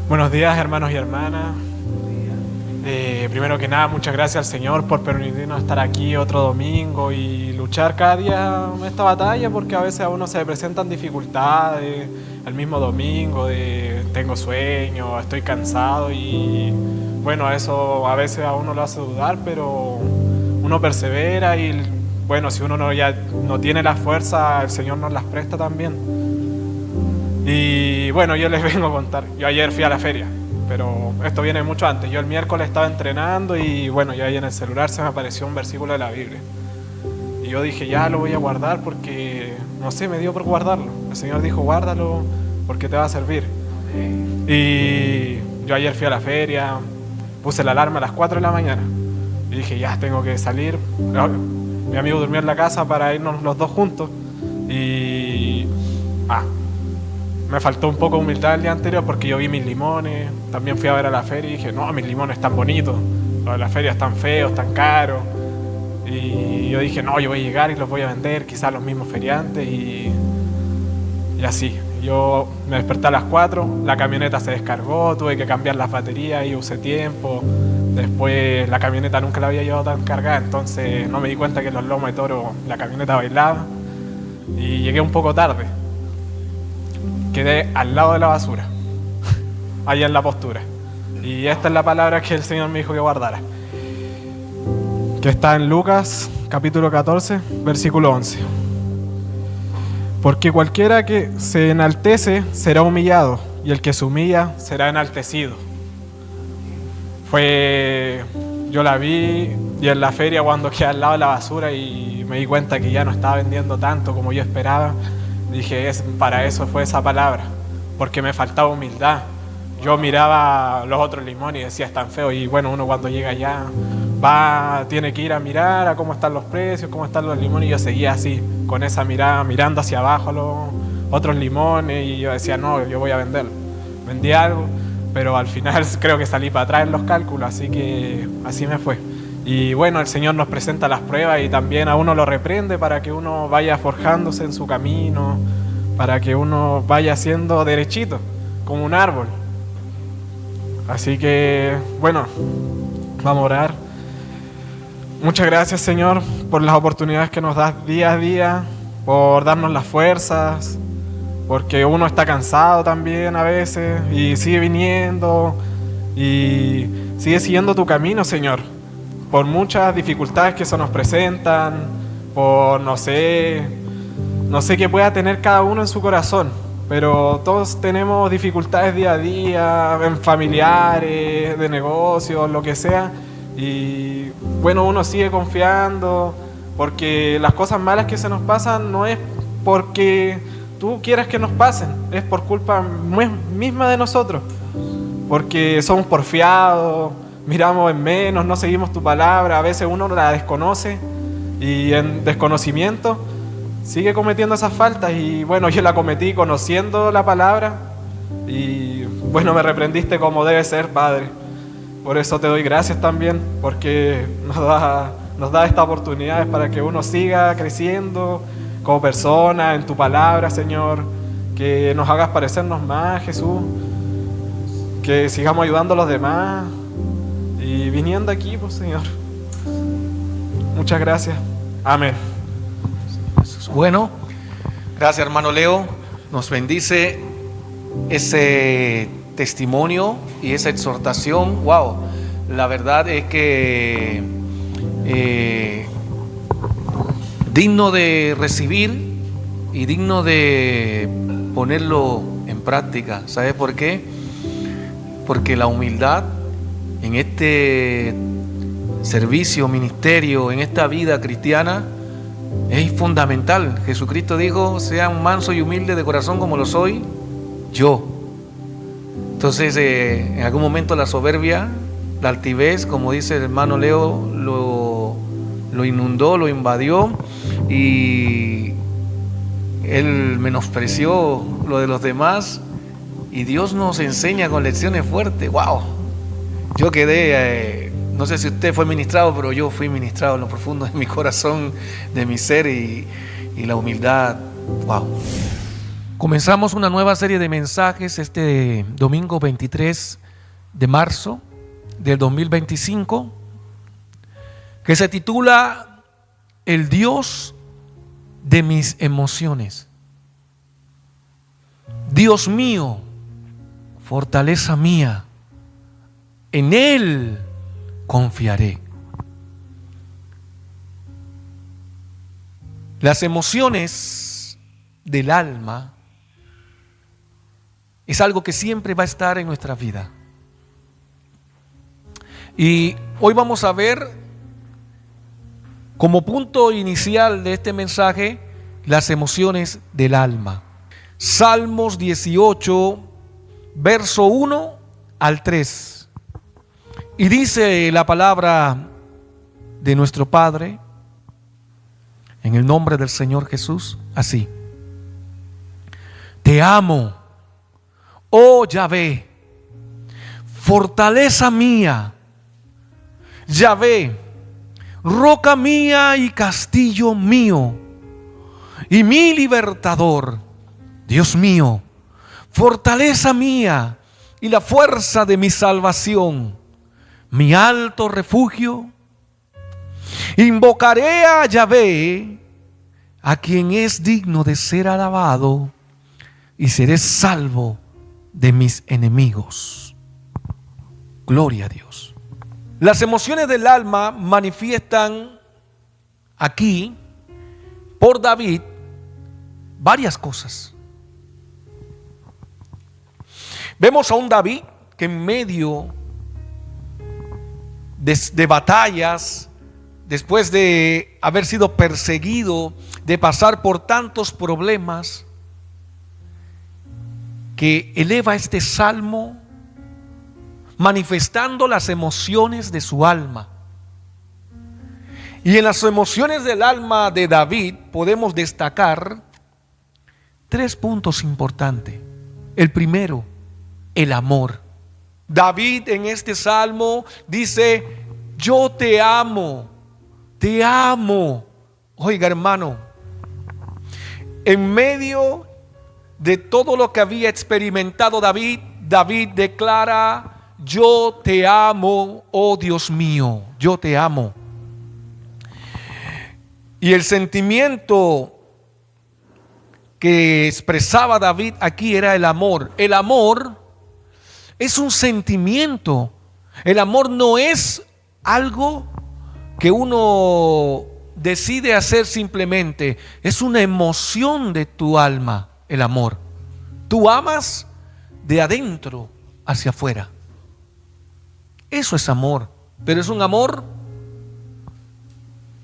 Buenos días, hermanos y hermanas. Primero que nada, muchas gracias al Señor por permitirnos estar aquí otro domingo y luchar cada día esta batalla, porque a veces a uno se le presentan dificultades el mismo domingo, de tengo sueño, estoy cansado y bueno, eso a veces a uno lo hace dudar, pero uno persevera y bueno, si uno ya no tiene la fuerza, el Señor nos las presta también. Y bueno, yo les vengo a contar, yo ayer fui a la feria, pero esto viene mucho antes. Yo el miércoles estaba entrenando y bueno, yo ahí en el celular se me apareció un versículo de la Biblia. Y yo dije, ya lo voy a guardar porque, no sé, me dio por guardarlo. El Señor dijo, guárdalo porque te va a servir. Y yo ayer fui a la feria, puse la alarma a las 4 de la mañana. Y dije, ya tengo que salir. Mi amigo durmió en la casa para irnos los dos juntos. Y... me faltó un poco de humildad el día anterior porque yo vi mis limones, también fui a ver a la feria y dije, no, mis limones están bonitos, los de la feria están feos, están caros. Y yo dije, no, yo voy a llegar y los voy a vender, quizás los mismos feriantes y así. Yo me desperté a las 4, la camioneta se descargó, tuve que cambiar las baterías y usé tiempo. Después la camioneta nunca la había llevado tan cargada, entonces no me di cuenta que en los lomos de toro la camioneta bailaba y llegué un poco tarde. Quedé al lado de la basura, allá en la postura. Y esta es la palabra que el Señor me dijo que guardara, que está en Lucas capítulo 14, versículo 11. Porque cualquiera que se enaltece será humillado, y el que se humilla será enaltecido. Yo la vi y en la feria cuando quedé al lado de la basura y me di cuenta que ya no estaba vendiendo tanto como yo esperaba. Dije, para eso fue esa palabra, porque me faltaba humildad. Yo miraba los otros limones y decía, están feos. Y bueno, uno cuando llega allá tiene que ir a mirar a cómo están los precios, cómo están los limones. Y yo seguía así, con esa mirada, mirando hacia abajo a los otros limones. Y yo decía, no, yo voy a venderlo. Vendí algo, pero al final creo que salí para atrás en los cálculos, así que así me fue. Y bueno, el Señor nos presenta las pruebas y también a uno lo reprende para que uno vaya forjándose en su camino, para que uno vaya siendo derechito, como un árbol. Así que, bueno, vamos a orar. Muchas gracias, Señor, por las oportunidades que nos das día a día, por darnos las fuerzas, porque uno está cansado también a veces y sigue viniendo y sigue siguiendo tu camino, Señor. Por muchas dificultades que se nos presentan, por no sé qué pueda tener cada uno en su corazón, pero todos tenemos dificultades día a día, en familiares, de negocios, lo que sea, y bueno, uno sigue confiando, porque las cosas malas que se nos pasan no es porque tú quieras que nos pasen, es por culpa misma de nosotros, porque somos porfiados, miramos en menos, no seguimos tu palabra, a veces uno la desconoce y en desconocimiento sigue cometiendo esas faltas y bueno, yo la cometí conociendo la palabra y bueno, me reprendiste como debe ser, Padre. Por eso te doy gracias también, porque nos da estas oportunidades para que uno siga creciendo como persona en tu palabra, Señor, que nos hagas parecernos más, Jesús, que sigamos ayudando a los demás y viniendo aquí, pues, Señor. Muchas gracias. Amén. Bueno, gracias, hermano Leo. Nos bendice ese testimonio y esa exhortación. Wow, la verdad es que digno de recibir y digno de ponerlo en práctica. ¿Sabe por qué? Porque la humildad en este servicio, ministerio, en esta vida cristiana es fundamental. Jesucristo dijo, sean mansos y humildes de corazón como lo soy yo. Entonces en algún momento la soberbia, la altivez, como dice el hermano Leo, lo inundó, lo invadió y él menospreció lo de los demás y Dios nos enseña con lecciones fuertes. ¡Wow! Yo quedé, no sé si usted fue ministrado, pero yo fui ministrado en lo profundo de mi corazón, de mi ser y la humildad. ¡Wow! Comenzamos una nueva serie de mensajes este domingo 23 de marzo del 2025 que se titula El Dios de mis emociones. Dios mío, fortaleza mía, en Él confiaré. Las emociones del alma es algo que siempre va a estar en nuestra vida. Y hoy vamos a ver, como punto inicial de este mensaje, las emociones del alma. Salmos 18, verso 1 al 3. Y dice la palabra de nuestro Padre, en el nombre del Señor Jesús, así: Te amo, oh Yahvé, fortaleza mía, Yahvé, roca mía y castillo mío, y mi libertador. Dios mío, fortaleza mía y la fuerza de mi salvación, mi alto refugio. Invocaré a Yahvé, a quien es digno de ser alabado, y seré salvo de mis enemigos. Gloria a Dios. Las emociones del alma manifiestan aquí por David varias cosas. Vemos a un David que en medio de batallas, después de haber sido perseguido, de pasar por tantos problemas, que eleva este salmo manifestando las emociones de su alma. Y en las emociones del alma de David podemos destacar tres puntos importantes. El primero, el amor. David en este salmo dice: yo te amo, te amo. Oiga, hermano, en medio de todo lo que había experimentado David, David declara: yo te amo, oh Dios mío, yo te amo. Y el sentimiento que expresaba David aquí era el amor. El amor es un sentimiento. El amor no es algo que uno decide hacer simplemente. Es una emoción de tu alma, el amor. Tú amas de adentro hacia afuera. Eso es amor, pero es un amor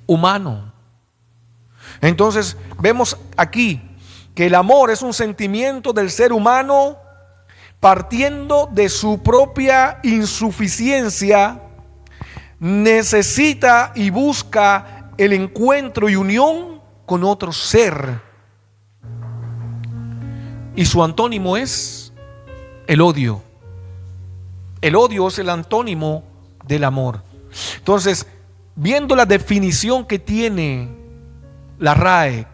humano. Entonces vemos aquí que el amor es un sentimiento del ser humano partiendo de su propia insuficiencia. Necesita y busca el encuentro y unión con otro ser. Y su antónimo es el odio. El odio es el antónimo del amor. Entonces, viendo la definición que tiene la RAE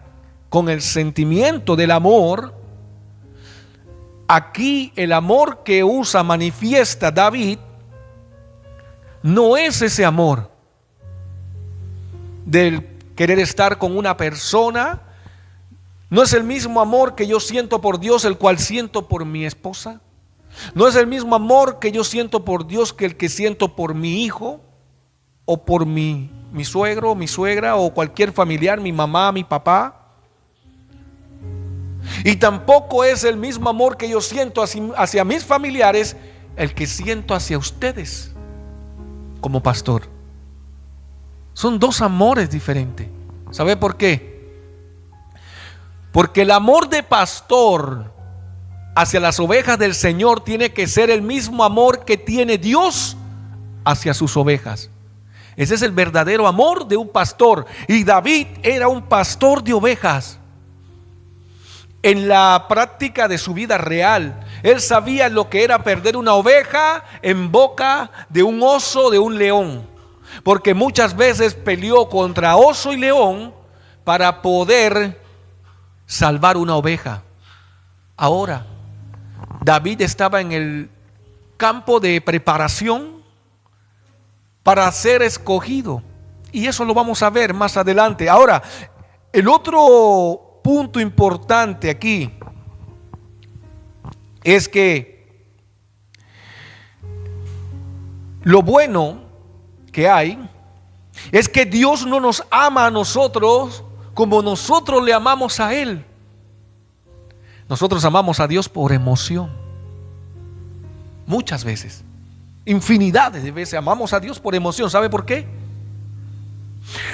con el sentimiento del amor, aquí el amor que manifiesta David no es ese amor del querer estar con una persona. No es el mismo amor que yo siento por Dios, el cual siento por mi esposa. No es el mismo amor que yo siento por Dios que el que siento por mi hijo o por mi suegro, mi suegra o cualquier familiar, mi mamá, mi papá. Y tampoco es el mismo amor que yo siento hacia mis familiares el que siento hacia ustedes como pastor. Son dos amores diferentes. ¿Sabe por qué? Porque el amor de pastor hacia las ovejas del Señor tiene que ser el mismo amor que tiene Dios hacia sus ovejas. Ese es el verdadero amor de un pastor. Y David era un pastor de ovejas. En la práctica de su vida real, él sabía lo que era perder una oveja en boca de un oso, de un león. Porque muchas veces peleó contra oso y león para poder salvar una oveja. Ahora, David estaba en el campo de preparación para ser escogido. Y eso lo vamos a ver más adelante. Ahora, el otro punto importante aquí es que lo bueno que hay es que Dios no nos ama a nosotros como nosotros le amamos a Él. Nosotros amamos a Dios por emoción. Muchas veces, infinidades de veces amamos a Dios por emoción. ¿Sabe por qué?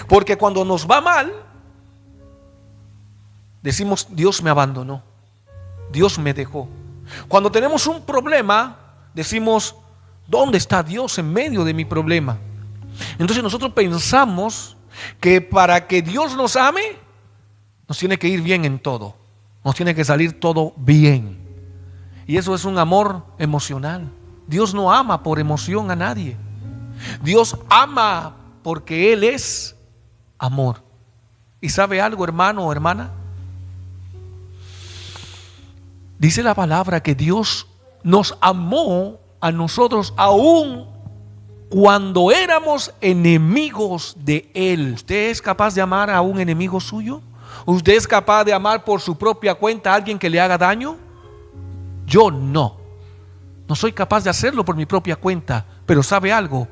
Porque cuando nos va mal, decimos: Dios me abandonó, Dios me dejó. Cuando tenemos un problema, decimos: ¿dónde está Dios en medio de mi problema? Entonces nosotros pensamos que para que Dios nos ame, nos tiene que ir bien en todo, nos tiene que salir todo bien. Y eso es un amor emocional. Dios no ama por emoción a nadie. Dios ama porque Él es amor. ¿Y sabe algo, hermano o hermana? Dice la palabra que Dios nos amó a nosotros aún cuando éramos enemigos de Él. ¿Usted es capaz de amar a un enemigo suyo? ¿Usted es capaz de amar por su propia cuenta a alguien que le haga daño? Yo no soy capaz de hacerlo por mi propia cuenta. Pero ¿sabe algo?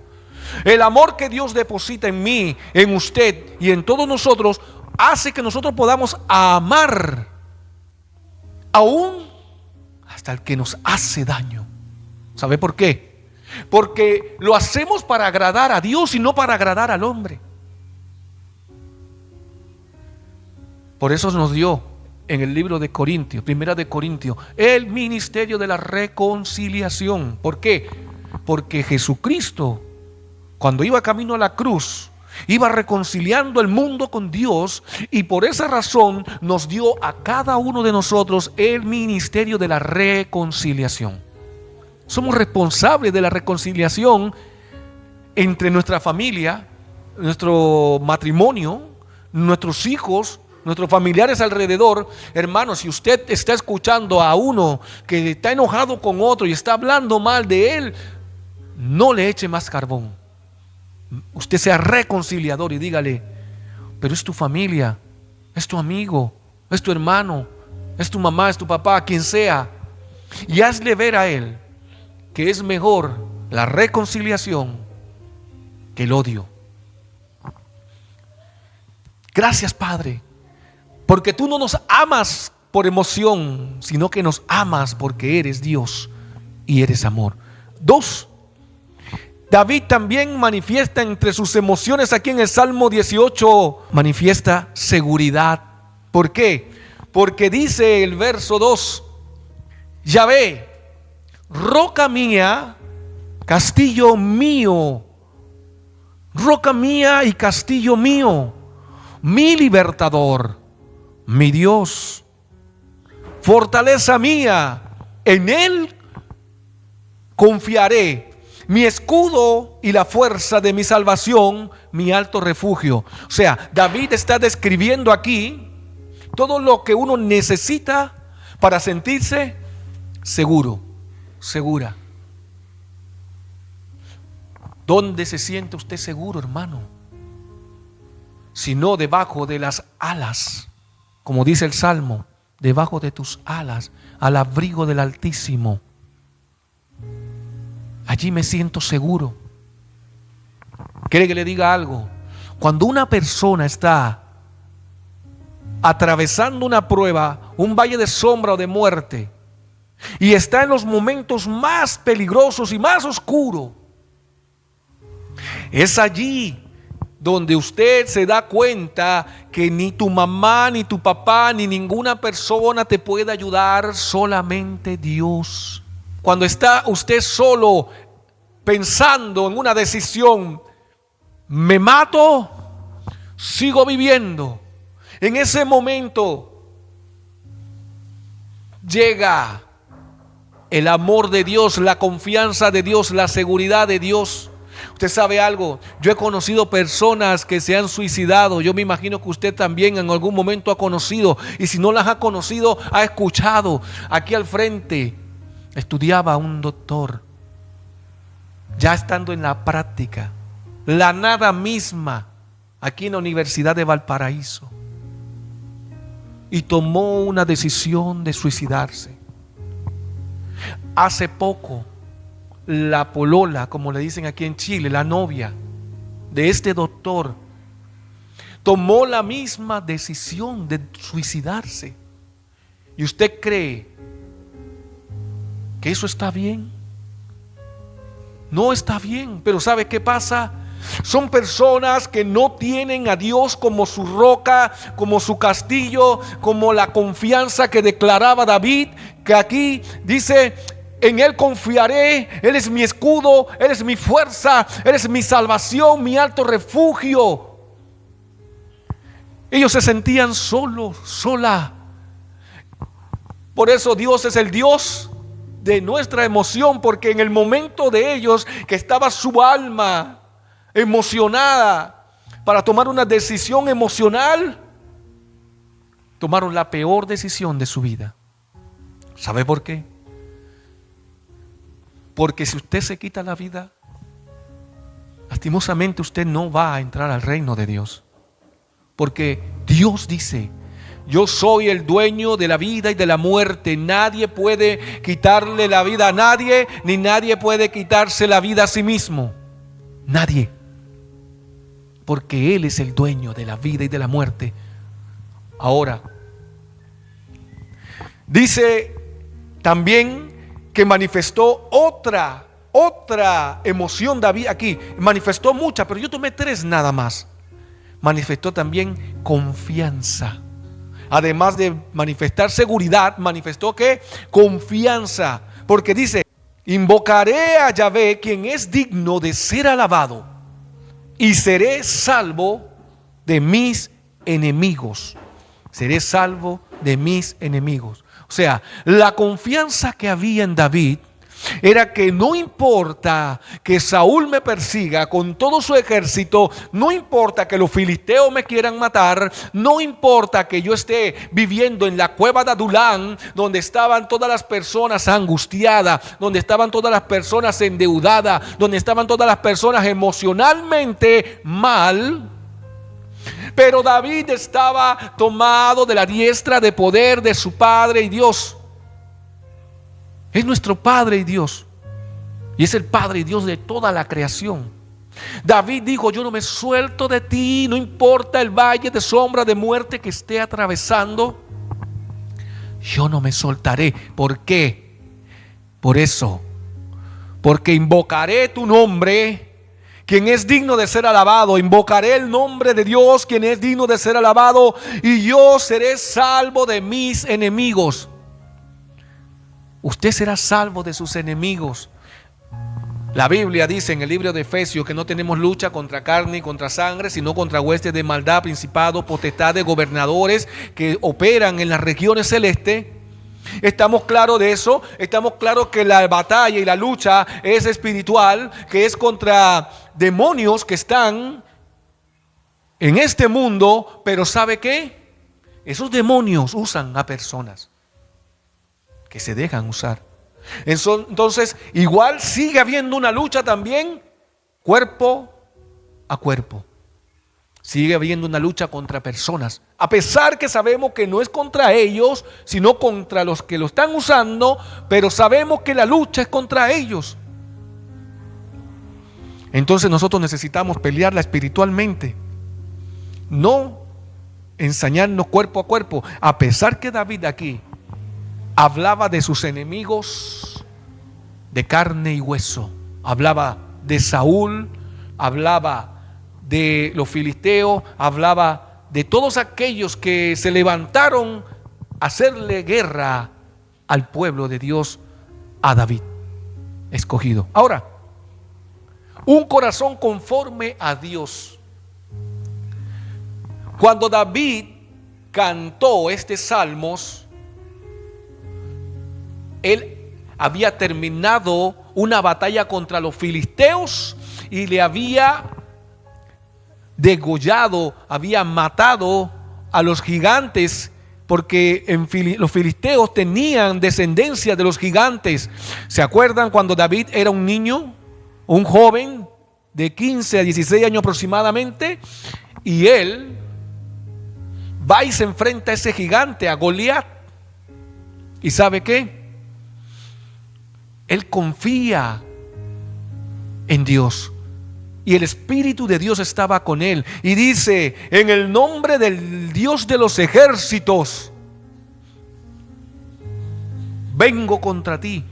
El amor que Dios deposita en mí, en usted y en todos nosotros hace que nosotros podamos amar aún hasta el que nos hace daño. ¿Sabe por qué? Porque lo hacemos para agradar a Dios y no para agradar al hombre. Por eso nos dio en el libro de Corintios, primera de Corintios, el ministerio de la reconciliación. ¿Por qué? Porque Jesucristo, cuando iba camino a la cruz, iba reconciliando el mundo con Dios, y por esa razón nos dio a cada uno de nosotros el ministerio de la reconciliación. Somos responsables de la reconciliación entre nuestra familia, nuestro matrimonio, nuestros hijos, nuestros familiares alrededor. Hermano, si usted está escuchando a uno que está enojado con otro y está hablando mal de él, no le eche más carbón. Usted sea reconciliador y dígale: pero es tu familia, es tu amigo, es tu hermano, es tu mamá, es tu papá, quien sea. Y hazle ver a él que es mejor la reconciliación que el odio. Gracias, Padre, porque tú no nos amas por emoción, sino que nos amas porque eres Dios y eres amor. 2. David también manifiesta entre sus emociones aquí en el Salmo 18, manifiesta seguridad. ¿Por qué? Porque dice el verso 2: Yahvé, roca mía, castillo mío, roca mía y castillo mío, mi libertador, mi Dios, fortaleza mía, en Él confiaré, mi escudo y la fuerza de mi salvación, mi alto refugio. O sea, David está describiendo aquí todo lo que uno necesita para sentirse seguro, segura. ¿Dónde se siente usted seguro, hermano? Si no debajo de las alas, como dice el Salmo, debajo de tus alas, al abrigo del Altísimo. Allí me siento seguro. ¿Quiere que le diga algo? Cuando una persona está atravesando una prueba, un valle de sombra o de muerte, y está en los momentos más peligrosos y más oscuros, es allí donde usted se da cuenta que ni tu mamá, ni tu papá, ni ninguna persona te puede ayudar, solamente Dios. Cuando está usted solo pensando en una decisión: ¿me mato? ¿Sigo viviendo? En ese momento llega el amor de Dios, la confianza de Dios, la seguridad de Dios. Usted sabe algo, yo he conocido personas que se han suicidado. Yo me imagino que usted también en algún momento ha conocido, y si no las ha conocido, ha escuchado. Aquí al frente estudiaba un doctor, ya estando en la práctica, la nada misma, aquí en la Universidad de Valparaíso, y tomó una decisión de suicidarse. Hace poco, la polola, como le dicen aquí en Chile, la novia de este doctor, tomó la misma decisión de suicidarse. ¿Y usted cree que eso está bien? No está bien, pero ¿sabe qué pasa? Son personas que no tienen a Dios como su roca, como su castillo, como la confianza que declaraba David, que aquí dice: en Él confiaré, Él es mi escudo, Él es mi fuerza, Él es mi salvación, mi alto refugio. Ellos se sentían solos, sola. Por eso Dios es el Dios de nuestra emoción, porque en el momento de ellos, que estaba su alma emocionada para tomar una decisión emocional, tomaron la peor decisión de su vida. ¿Sabe por qué? Porque si usted se quita la vida, lastimosamente usted no va a entrar al reino de Dios. Porque Dios dice: yo soy el dueño de la vida y de la muerte. Nadie puede quitarle la vida a nadie, ni nadie puede quitarse la vida a sí mismo. Nadie. Porque Él es el dueño de la vida y de la muerte. Ahora, dice también que manifestó otra emoción David aquí. Manifestó muchas, pero yo tomé 3 nada más. Manifestó también confianza. Además de manifestar seguridad, manifestó ¿qué? Confianza. Porque dice: invocaré a Yahvé, quien es digno de ser alabado, y seré salvo de mis enemigos. Seré salvo de mis enemigos. O sea, la confianza que había en David era que no importa que Saúl me persiga con todo su ejército, no importa que los filisteos me quieran matar, no importa que yo esté viviendo en la cueva de Adulán, donde estaban todas las personas angustiadas, donde estaban todas las personas endeudadas, donde estaban todas las personas emocionalmente mal. Pero David estaba tomado de la diestra de poder de su Padre y Dios. Es nuestro Padre y Dios, y es el Padre y Dios de toda la creación. David dijo: yo no me suelto de ti, no importa el valle de sombra de muerte que esté atravesando, yo no me soltaré. ¿Por qué? Por eso, porque invocaré tu nombre, quien es digno de ser alabado. Invocaré el nombre de Dios, quien es digno de ser alabado, y yo seré salvo de mis enemigos. Usted será salvo de sus enemigos. La Biblia dice en el libro de Efesios que no tenemos lucha contra carne y contra sangre, sino contra huestes de maldad, principados, potestades, gobernadores que operan en las regiones celestes. Estamos claros de eso. Estamos claros que la batalla y la lucha es espiritual, que es contra demonios que están en este mundo. Pero ¿sabe qué? Esos demonios usan a personas que se dejan usar. Entonces, igual sigue habiendo una lucha también, cuerpo a cuerpo. Sigue habiendo una lucha contra personas, a pesar que sabemos que no es contra ellos, sino contra los que lo están usando, pero sabemos que la lucha es contra ellos. Entonces nosotros necesitamos pelearla espiritualmente, no ensañarnos cuerpo a cuerpo. A pesar que David aquí hablaba de sus enemigos de carne y hueso, hablaba de Saúl, hablaba de los filisteos, hablaba de todos aquellos que se levantaron a hacerle guerra al pueblo de Dios, a David escogido. Ahora, un corazón conforme a Dios. Cuando David cantó este salmos, él había terminado una batalla contra los filisteos y le había degollado, había matado a los gigantes, porque los filisteos tenían descendencia de los gigantes. ¿Se acuerdan cuando David era un niño, un joven de 15 a 16 años aproximadamente? Y él va y se enfrenta a ese gigante, a Goliat. ¿Y sabe qué? Él confía en Dios. Y el Espíritu de Dios estaba con él. Y dice: en el nombre del Dios de los ejércitos, vengo contra ti.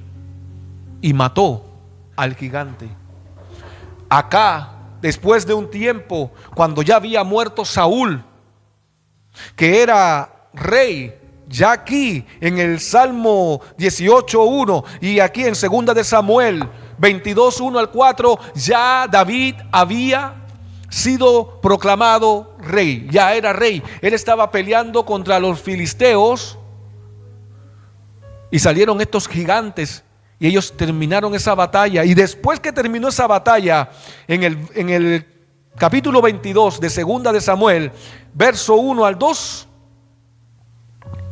Y mató al gigante. Acá, después de un tiempo, cuando ya había muerto Saúl, que era rey, ya aquí en el Salmo 18:1 y aquí en 2 de Samuel 22:1 al 4, ya David había sido proclamado rey, ya era rey. Él estaba peleando contra los filisteos y salieron estos gigantes y ellos terminaron esa batalla. Y después que terminó esa batalla, en el capítulo 22 de 2 de Samuel, verso 1 al 2,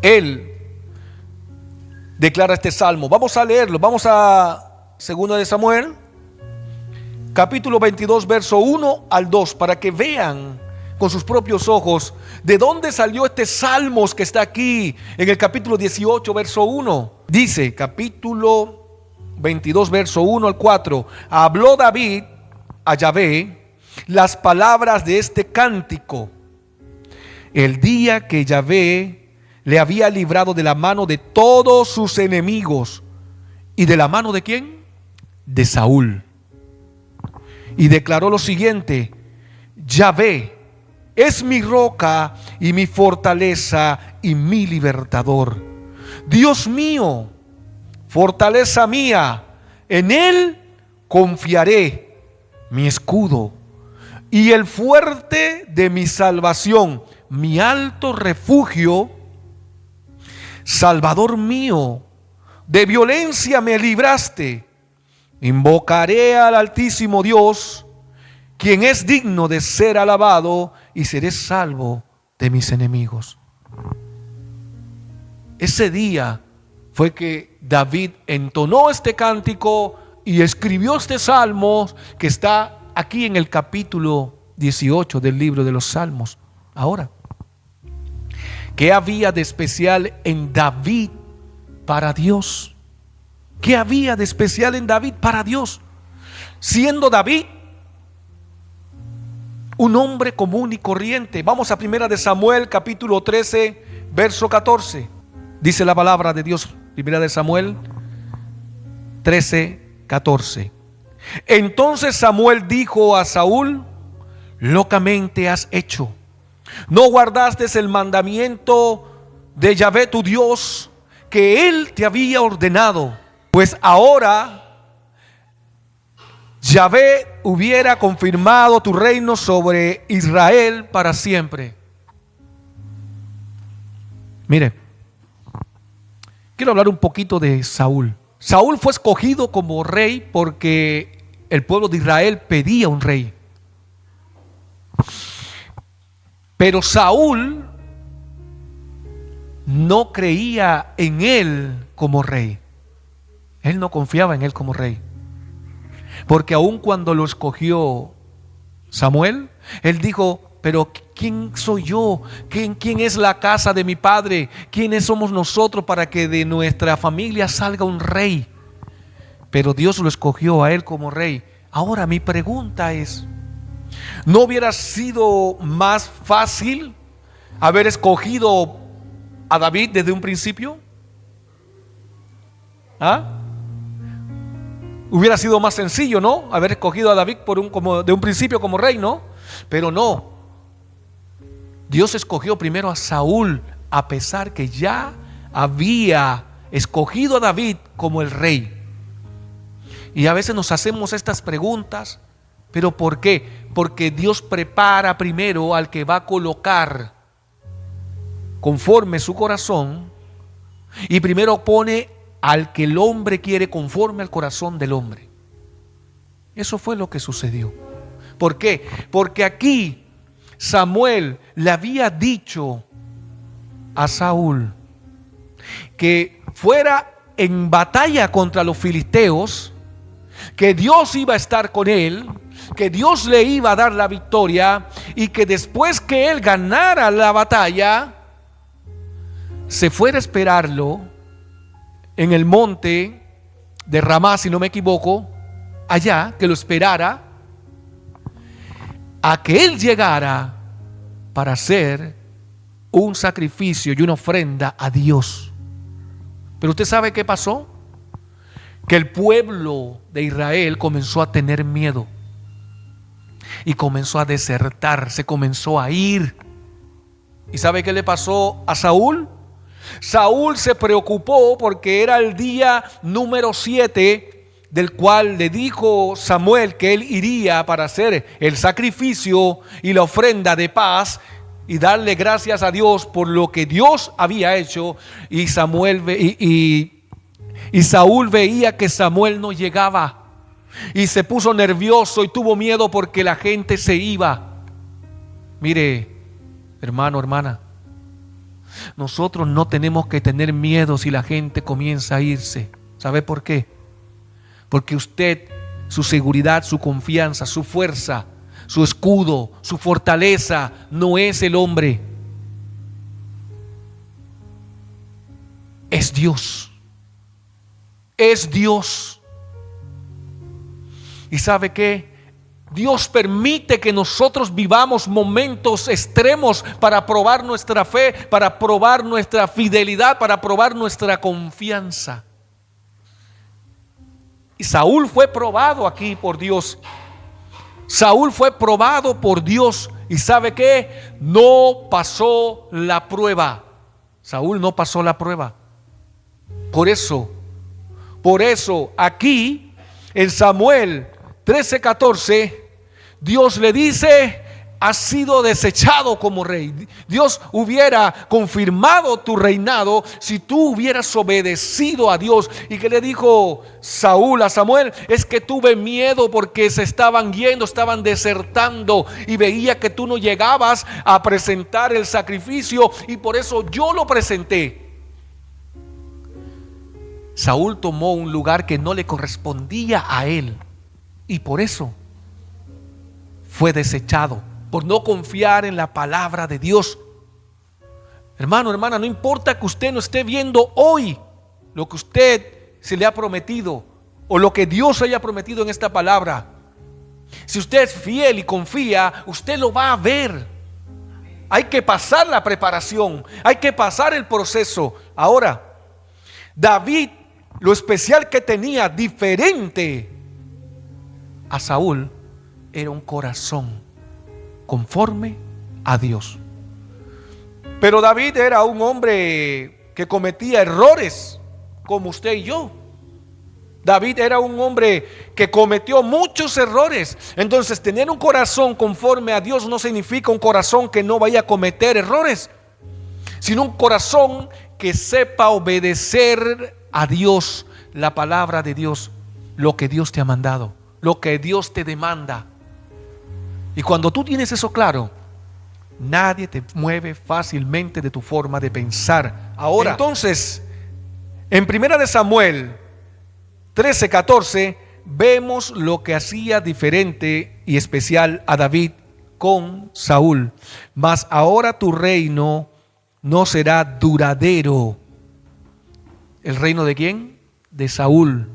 él declara este salmo. Vamos a leerlo. Vamos a 2 de Samuel, capítulo 22, verso 1 al 2, para que vean con sus propios ojos de dónde salió este salmos que está aquí en el capítulo 18, verso 1. Dice, capítulo 22, verso 1 al 4: habló David a Yahvé las palabras de este cántico el día que Yahvé le había librado de la mano de todos sus enemigos. ¿Y de la mano de quién? De Saúl. Y declaró lo siguiente: Yahvé es mi roca y mi fortaleza y mi libertador. Dios mío, fortaleza mía, en él confiaré, mi escudo y el fuerte de mi salvación, mi alto refugio. Salvador mío, de violencia me libraste. Invocaré al Altísimo Dios, quien es digno de ser alabado, y seré salvo de mis enemigos. Ese día fue que David entonó este cántico y escribió este salmo que está aquí en el capítulo 18 del libro de los Salmos. Ahora, ¿qué había de especial en David para Dios? ¿Qué había de especial en David para Dios? Siendo David un hombre común y corriente. Vamos a 1 de Samuel, capítulo 13, verso 14. Dice la palabra de Dios, 1 de Samuel 13, 14. Entonces Samuel dijo a Saúl: locamente has hecho. No guardaste el mandamiento de Yahvé tu Dios, que él te había ordenado. Pues ahora Yahvé hubiera confirmado tu reino sobre Israel para siempre. Mire, quiero hablar un poquito de Saúl. Saúl fue escogido como rey porque el pueblo de Israel pedía un rey. Pero Saúl no creía en él como rey. Él no confiaba en él como rey. Porque aun cuando lo escogió Samuel, él dijo: pero ¿quién soy yo? ¿Quién es la casa de mi padre? ¿Quiénes somos nosotros para que de nuestra familia salga un rey? Pero Dios lo escogió a él como rey. Ahora mi pregunta es: ¿no hubiera sido más fácil haber escogido a David desde un principio? ¿Ah? Hubiera sido más sencillo, ¿no? Haber escogido a David de un principio como rey, ¿no? Pero no. Dios escogió primero a Saúl, a pesar que ya había escogido a David como el rey. Y a veces nos hacemos estas preguntas: ¿pero por qué? Porque Dios prepara primero al que va a colocar conforme su corazón, y primero pone al que el hombre quiere conforme al corazón del hombre. Eso fue lo que sucedió. ¿Por qué? Porque aquí Samuel le había dicho a Saúl que fuera en batalla contra los filisteos, que Dios iba a estar con él, que Dios le iba a dar la victoria y que después que él ganara la batalla, se fuera a esperarlo en el monte de Ramá, si no me equivoco, allá, que lo esperara a que él llegara para hacer un sacrificio y una ofrenda a Dios. Pero usted sabe qué pasó, que el pueblo de Israel comenzó a tener miedo y comenzó a desertar, se comenzó a ir. ¿Y sabe qué le pasó a Saúl? Saúl se preocupó porque era el día número 7 del cual le dijo Samuel que él iría para hacer el sacrificio y la ofrenda de paz y darle gracias a Dios por lo que Dios había hecho. Y Samuel y Saúl veía que Samuel no llegaba y se puso nervioso y tuvo miedo porque la gente se iba. Mire, hermano, hermana, nosotros no tenemos que tener miedo si la gente comienza a irse. ¿Sabe por qué? Porque usted, su seguridad, su confianza, su fuerza, su escudo, su fortaleza no es el hombre, es Dios. Es Dios. ¿Y sabe qué? Dios permite que nosotros vivamos momentos extremos para probar nuestra fe, para probar nuestra fidelidad, para probar nuestra confianza. Y Saúl fue probado aquí por Dios. Saúl fue probado por Dios. ¿Y sabe qué? No pasó la prueba. Saúl no pasó la prueba. Por eso, aquí en Samuel 13:14, Dios le dice: has sido desechado como rey. Dios hubiera confirmado tu reinado si tú hubieras obedecido a Dios. ¿Y qué le dijo Saúl a Samuel? Es que tuve miedo porque se estaban yendo, estaban desertando y veía que tú no llegabas a presentar el sacrificio y por eso yo lo presenté. Saúl tomó un lugar que no le correspondía a él y por eso fue desechado, por no confiar en la palabra de Dios. Hermano, hermana, no importa que usted no esté viendo hoy lo que usted se le ha prometido o lo que Dios haya prometido en esta palabra. Si usted es fiel y confía, usted lo va a ver. Hay que pasar la preparación, hay que pasar el proceso. Ahora, David, lo especial que tenía, diferente a Saúl, era un corazón conforme a Dios. Pero David era un hombre que cometía errores, como usted y yo. David era un hombre que cometió muchos errores. Entonces, tener un corazón conforme a Dios no significa un corazón que no vaya a cometer errores, sino un corazón que sepa obedecer a Dios, la palabra de Dios, lo que Dios te ha mandado, lo que Dios te demanda. Y cuando tú tienes eso claro, nadie te mueve fácilmente de tu forma de pensar. Ahora, entonces, en 1 Samuel 13:14 vemos lo que hacía diferente y especial a David con Saúl. Mas ahora tu reino no será duradero. ¿El reino de quién? De Saúl.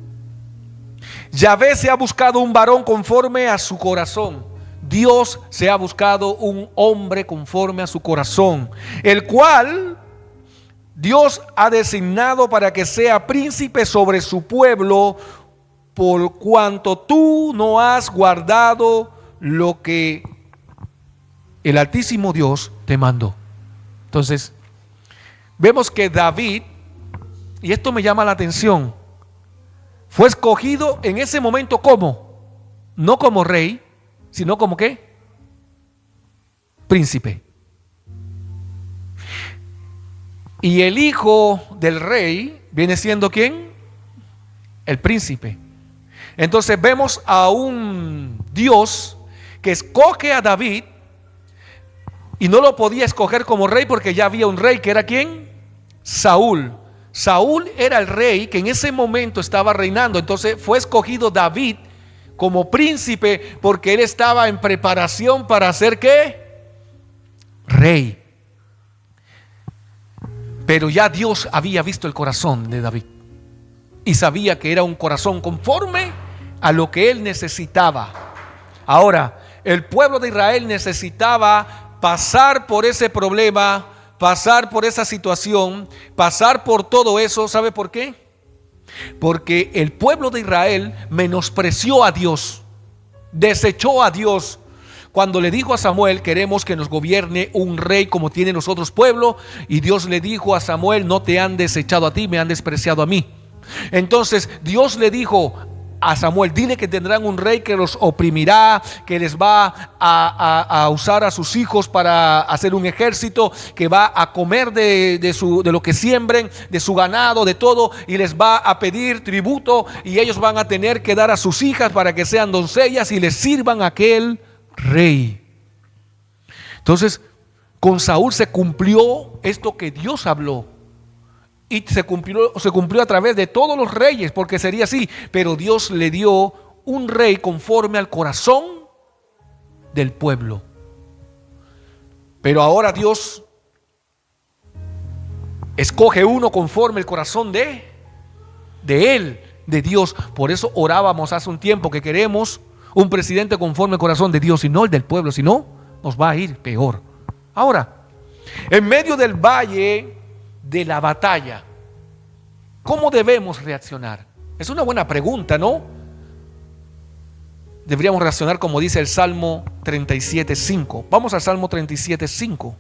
Yahvé se ha buscado un varón conforme a su corazón. Dios se ha buscado un hombre conforme a su corazón, el cual Dios ha designado para que sea príncipe sobre su pueblo, por cuanto tú no has guardado lo que el Altísimo Dios te mandó. Entonces, vemos que David, y esto me llama la atención, fue escogido en ese momento como, no como rey, sino como ¿qué? Príncipe. Y el hijo del rey viene siendo ¿quién? El príncipe. Entonces vemos a un Dios que escoge a David y no lo podía escoger como rey porque ya había un rey que era ¿quién? Saúl. Saúl era el rey que en ese momento estaba reinando. Entonces fue escogido David como príncipe porque él estaba en preparación para ser ¿qué? Rey. Pero ya Dios había visto el corazón de David y sabía que era un corazón conforme a lo que él necesitaba. Ahora, el pueblo de Israel necesitaba pasar por ese problema, pasar por esa situación, pasar por todo eso. ¿Sabe por qué? Porque el pueblo de Israel menospreció a Dios, desechó a Dios. Cuando le dijo a Samuel, queremos que nos gobierne un rey como tienen los otros pueblos, y Dios le dijo a Samuel, no te han desechado a ti, me han despreciado a mí. Entonces Dios le dijo a Samuel, dile que tendrán un rey que los oprimirá, que les va a usar a sus hijos para hacer un ejército, que va a comer de lo que siembren, de su ganado, de todo, y les va a pedir tributo, y ellos van a tener que dar a sus hijas para que sean doncellas y les sirvan a aquel rey. Entonces con Saúl se cumplió esto que Dios habló. Y se cumplió a través de todos los reyes, porque sería así. Pero Dios le dio un rey conforme al corazón del pueblo. Pero ahora Dios escoge uno conforme al corazón de Él, de Dios. Por eso orábamos hace un tiempo que queremos un presidente conforme al corazón de Dios y no el del pueblo, si no nos va a ir peor. Ahora, en medio del valle de la batalla, ¿cómo debemos reaccionar? Es una buena pregunta, ¿no? Deberíamos reaccionar como dice el Salmo 37:5. Vamos al Salmo 37:5.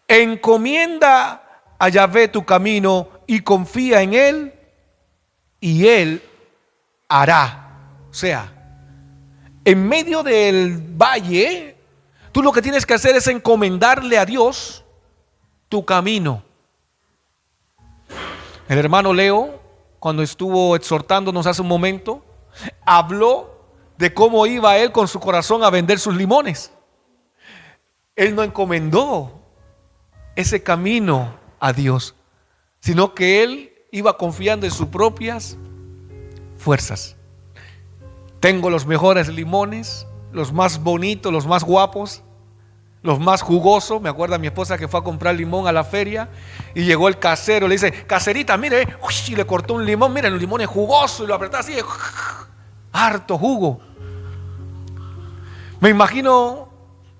Encomienda a Yahvé tu camino y confía en Él, y Él hará. O sea, en medio del valle, tú lo que tienes que hacer es encomendarle a Dios tu camino. El hermano Leo, cuando estuvo exhortándonos hace un momento, habló de cómo iba él con su corazón a vender sus limones. Él no encomendó ese camino a Dios, sino que él iba confiando en sus propias fuerzas. Tengo los mejores limones, los más bonitos, los más guapos, los más jugosos. Me acuerdo a mi esposa que fue a comprar limón a la feria y llegó el casero, le dice, caserita, mire, y le cortó un limón, mire, el limón es jugoso, y lo apretó así, harto jugo. Me imagino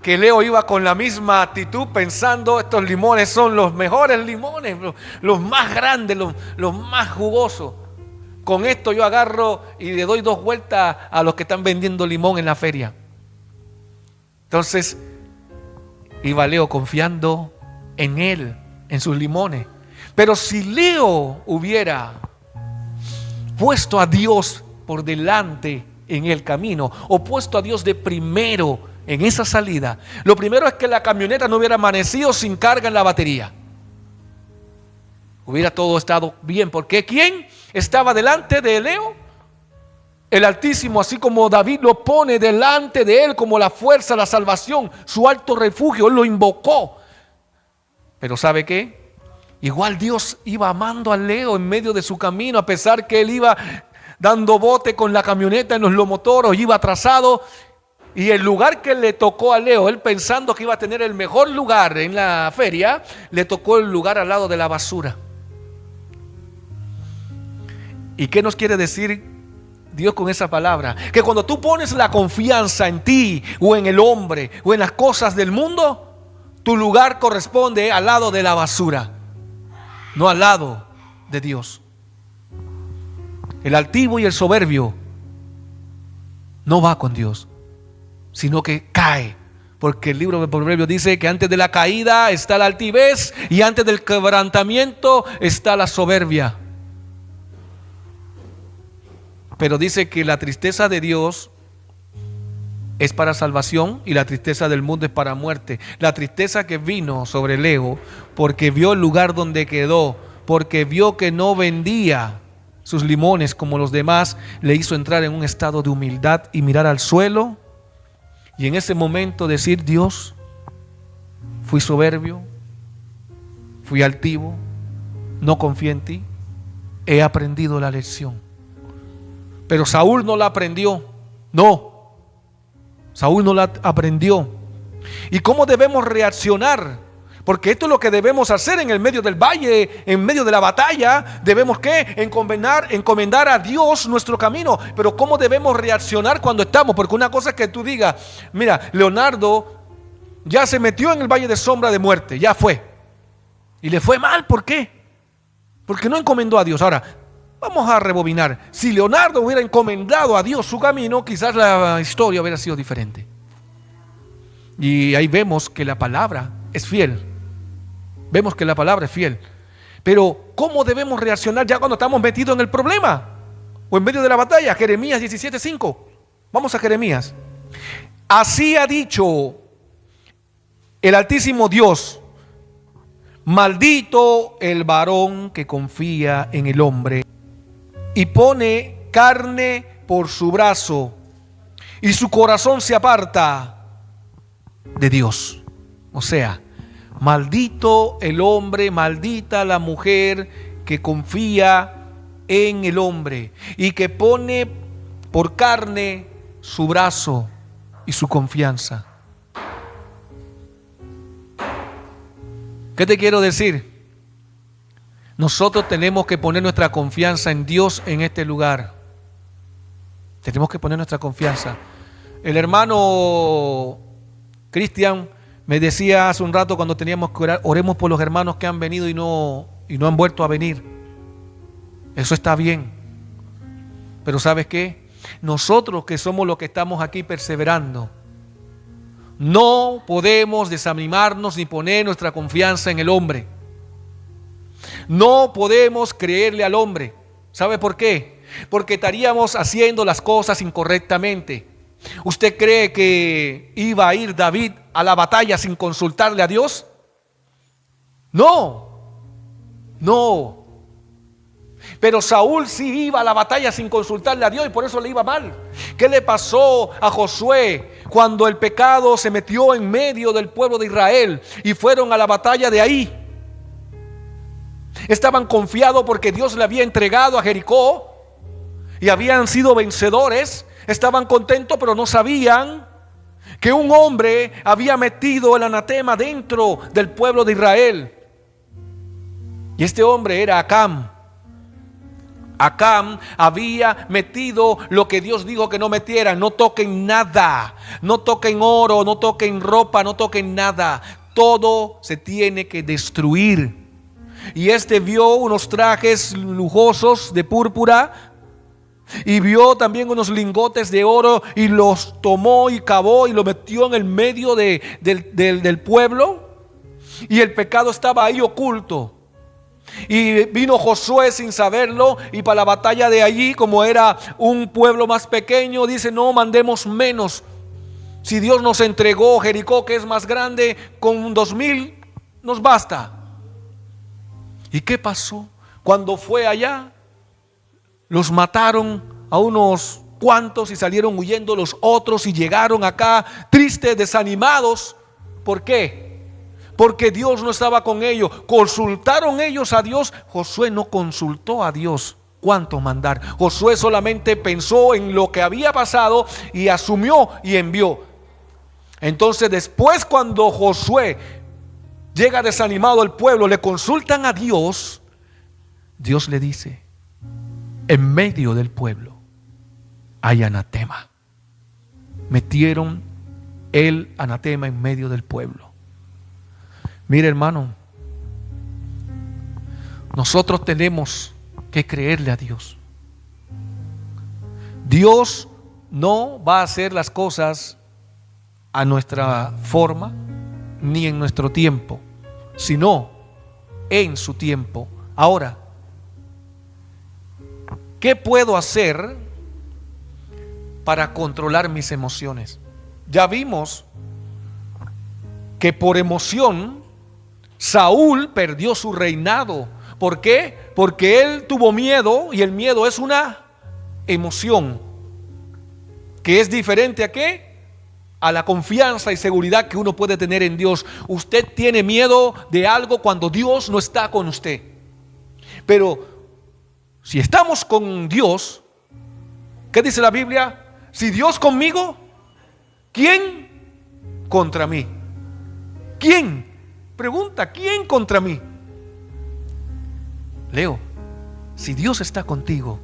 que Leo iba con la misma actitud pensando, estos limones son los mejores limones, los más grandes, los más jugosos. Con esto yo agarro y le doy 2 vueltas a los que están vendiendo limón en la feria. Entonces iba Leo confiando en él, en sus limones. Pero si Leo hubiera puesto a Dios por delante en el camino, o puesto a Dios de primero en esa salida, lo primero es que la camioneta no hubiera amanecido sin carga en la batería. Hubiera todo estado bien, porque ¿quién estaba delante de Leo? El Altísimo, así como David lo pone delante de él como la fuerza, la salvación, su alto refugio. Él lo invocó. Pero ¿sabe qué? Igual Dios iba amando a Leo en medio de su camino, a pesar que él iba dando bote con la camioneta en los lomotoros, iba atrasado. Y el lugar que le tocó a Leo, él pensando que iba a tener el mejor lugar en la feria, le tocó el lugar al lado de la basura. ¿Y qué nos quiere decir Dios con esa palabra? Que cuando tú pones la confianza en ti o en el hombre o en las cosas del mundo, tu lugar corresponde al lado de la basura, no al lado de Dios. El altivo y el soberbio no va con Dios, sino que cae. Porque el libro de Proverbios dice que antes de la caída está la altivez y antes del quebrantamiento está la soberbia. Pero dice que la tristeza de Dios es para salvación y la tristeza del mundo es para muerte. La tristeza que vino sobre Leo porque vio el lugar donde quedó, porque vio que no vendía sus limones como los demás, le hizo entrar en un estado de humildad y mirar al suelo y en ese momento decir: Dios, fui soberbio, fui altivo, no confié en ti, he aprendido la lección. Pero Saúl no la aprendió. No, Saúl no la aprendió. ¿Y cómo debemos reaccionar? Porque esto es lo que debemos hacer en el medio del valle, en medio de la batalla. Debemos ¿qué? Encomendar a Dios nuestro camino. Pero ¿cómo debemos reaccionar cuando estamos? Porque una cosa es que tú digas: mira, Leonardo ya se metió en el valle de sombra de muerte, ya fue. Y le fue mal, ¿por qué? Porque no encomendó a Dios. Ahora, vamos a rebobinar. Si Leonardo hubiera encomendado a Dios su camino, quizás la historia hubiera sido diferente. Y ahí vemos que la palabra es fiel. Vemos que la palabra es fiel. Pero ¿cómo debemos reaccionar ya cuando estamos metidos en el problema o en medio de la batalla? Jeremías 17:5. Vamos a Jeremías. Así ha dicho el Altísimo Dios: maldito el varón que confía en el hombre y pone carne por su brazo, y su corazón se aparta de Dios. O sea, maldito el hombre, maldita la mujer que confía en el hombre y que pone por carne su brazo y su confianza. ¿Qué te quiero decir? Nosotros tenemos que poner nuestra confianza en Dios en este lugar. Tenemos que poner nuestra confianza. El hermano Cristian me decía hace un rato cuando teníamos que orar: oremos por los hermanos que han venido y no han vuelto a venir. Eso está bien. Pero ¿sabes qué? Nosotros que somos los que estamos aquí perseverando, no podemos desanimarnos ni poner nuestra confianza en el hombre. No podemos creerle al hombre. ¿Sabe por qué? Porque estaríamos haciendo las cosas incorrectamente. ¿Usted cree que iba a ir David a la batalla sin consultarle a Dios? No. Pero Saúl sí iba a la batalla sin consultarle a Dios y por eso le iba mal. ¿Qué le pasó a Josué cuando el pecado se metió en medio del pueblo de Israel y fueron a la batalla de ahí? Estaban confiados porque Dios le había entregado a Jericó y habían sido vencedores. Estaban contentos, pero no sabían que un hombre había metido el anatema dentro del pueblo de Israel. Y este hombre era Acán. Acán había metido lo que Dios dijo que no metieran. No toquen nada, no toquen oro, no toquen ropa, no toquen nada. Todo se tiene que destruir. Y este vio unos trajes lujosos de púrpura y vio también unos lingotes de oro y los tomó y cavó y lo metió en el medio del pueblo, y el pecado estaba ahí oculto. Y vino Josué sin saberlo, y para la batalla de allí, como era un pueblo más pequeño, dice: no mandemos menos. Si Dios nos entregó Jericó, que es más grande, con 2,000 nos basta. ¿Y qué pasó? Cuando fue allá, los mataron a unos cuantos y salieron huyendo los otros y llegaron acá tristes, desanimados. ¿Por qué? Porque Dios no estaba con ellos. Consultaron ellos a Dios. Josué no consultó a Dios cuánto mandar. Josué solamente pensó en lo que había pasado y asumió y envió. Entonces después, cuando Josué llega desanimado al pueblo, le consultan a Dios. Dios le dice: en medio del pueblo hay anatema. Metieron el anatema en medio del pueblo. Mire, hermano, nosotros tenemos que creerle a Dios. Dios no va a hacer las cosas a nuestra forma ni en nuestro tiempo, sino en su tiempo. Ahora, ¿qué puedo hacer para controlar mis emociones? Ya vimos que por emoción Saúl perdió su reinado ¿Por qué? Porque él tuvo miedo, y el miedo es una emoción que es diferente ¿a qué? A la confianza y seguridad que uno puede tener en Dios. Usted tiene miedo de algo cuando Dios no está con usted. Pero si estamos con Dios, ¿qué dice la Biblia? Si Dios conmigo, ¿quién contra mí? ¿Quién? Pregunta, ¿quién contra mí? Leo, si Dios está contigo,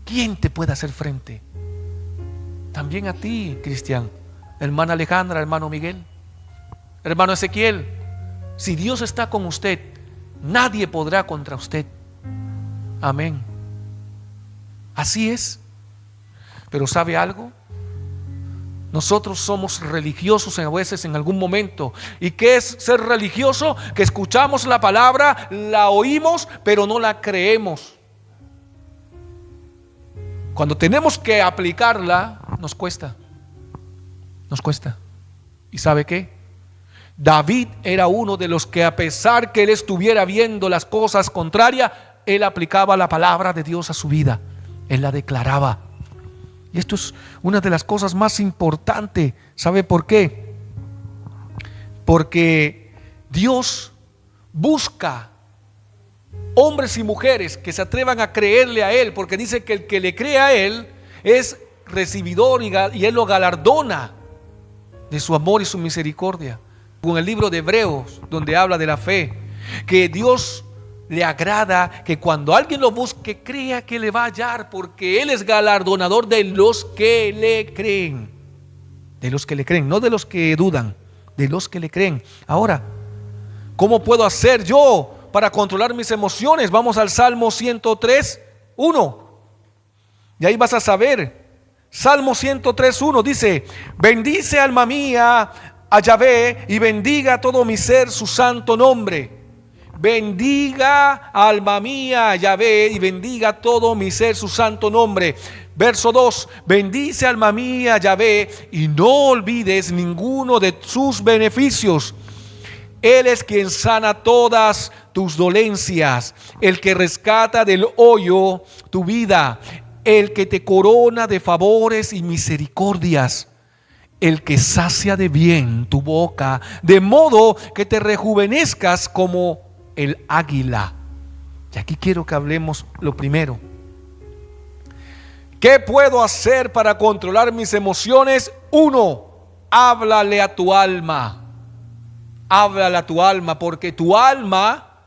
¿quién te puede hacer frente? También a ti, Cristian, hermana Alejandra, hermano Miguel, hermano Ezequiel. Si Dios está con usted, nadie podrá contra usted. Amén. Así es. Pero ¿sabe algo? Nosotros somos religiosos a veces en algún momento. ¿Y qué es ser religioso? Que escuchamos la palabra, la oímos, pero no la creemos. Cuando tenemos que aplicarla, nos cuesta. Nos cuesta. ¿Y sabe qué? David era uno de los que, a pesar que él estuviera viendo las cosas contrarias, él aplicaba la palabra de Dios a su vida. Él la declaraba. Y esto es una de las cosas más importantes. ¿Sabe por qué? Porque Dios busca hombres y mujeres que se atrevan a creerle a Él, porque dice que el que le cree a Él es recibidor y Él lo galardona de su amor y su misericordia. Con el libro de Hebreos, donde habla de la fe, que Dios le agrada que cuando alguien lo busque, crea que le va a hallar, porque Él es galardonador de los que le creen. De los que le creen, no de los que dudan, de los que le creen. Ahora, ¿cómo puedo hacer yo para controlar mis emociones? Vamos al Salmo 103:1. Y ahí vas a saber. Salmo 103:1 dice: bendice alma mía a Yahvé, y bendiga todo mi ser su santo nombre. Bendiga alma mía a Yahvé, y bendiga todo mi ser su santo nombre. Verso 2: bendice alma mía a Yahvé, y no olvides ninguno de sus beneficios. Él es quien sana todas tus dolencias, el que rescata del hoyo tu vida, el que te corona de favores y misericordias, el que sacia de bien tu boca, de modo que te rejuvenezcas como el águila. Y aquí quiero que hablemos lo primero. ¿Qué puedo hacer para controlar mis emociones? 1. Háblale a tu alma. Háblale a tu alma, porque tu alma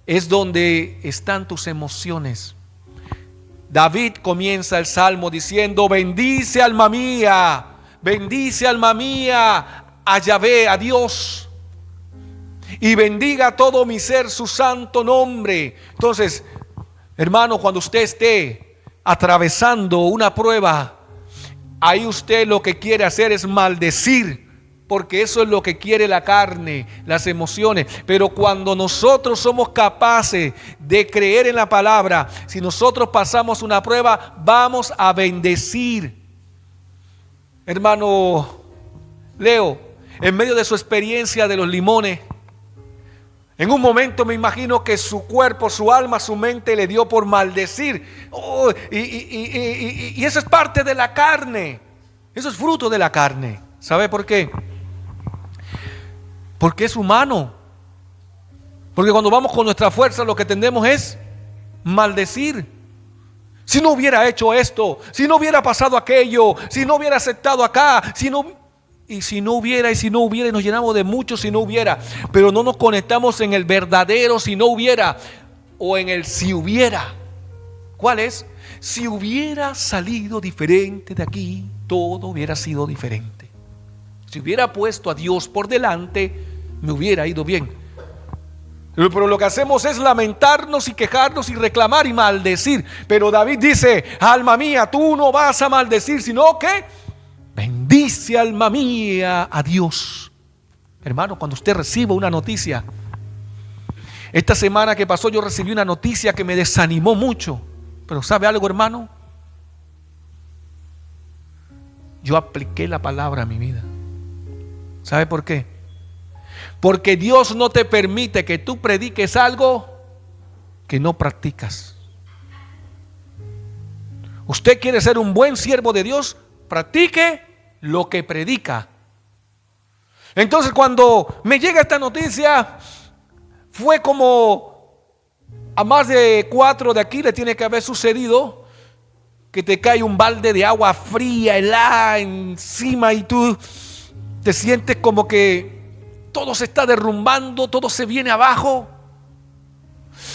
es donde están tus emociones. David comienza el salmo diciendo: bendice alma mía a Yahvé, a Dios, y bendiga todo mi ser su santo nombre. Entonces, hermano, cuando usted esté atravesando una prueba, ahí usted lo que quiere hacer es maldecir, porque eso es lo que quiere la carne, las emociones. Pero cuando nosotros somos capaces de creer en la palabra, si nosotros pasamos una prueba, vamos a bendecir. Hermano Leo, en medio de su experiencia de los limones, en un momento me imagino que su cuerpo, su alma, su mente le dio por maldecir. Y eso es parte de la carne. Eso es fruto de la carne. ¿Sabe por qué? Porque es humano. Porque cuando vamos con nuestra fuerza, lo que tendemos es maldecir. Si no hubiera hecho esto, si no hubiera pasado aquello, si no hubiera aceptado acá, si no hubiera, y nos llenamos de mucho si no hubiera. Pero no nos conectamos en el verdadero si no hubiera, o en el si hubiera. ¿Cuál es? Si hubiera salido diferente de aquí, todo hubiera sido diferente. Si hubiera puesto a Dios por delante, me hubiera ido bien. Pero lo que hacemos es lamentarnos y quejarnos y reclamar y maldecir. Pero David dice: alma mía, tú no vas a maldecir, sino que bendice alma mía a Dios. Hermano, cuando usted reciba una noticia, esta semana que pasó yo recibí una noticia que me desanimó mucho. Pero ¿sabe algo, hermano? Yo apliqué la palabra a mi vida. ¿Sabe por qué? Porque Dios no te permite que tú prediques algo que no practicas. Usted quiere ser un buen siervo de Dios, practique lo que predica. Entonces, cuando me llega esta noticia, fue como a más de 4 de aquí le tiene que haber sucedido que te cae un balde de agua fría, helada encima y tú te sientes como que todo se está derrumbando, todo se viene abajo.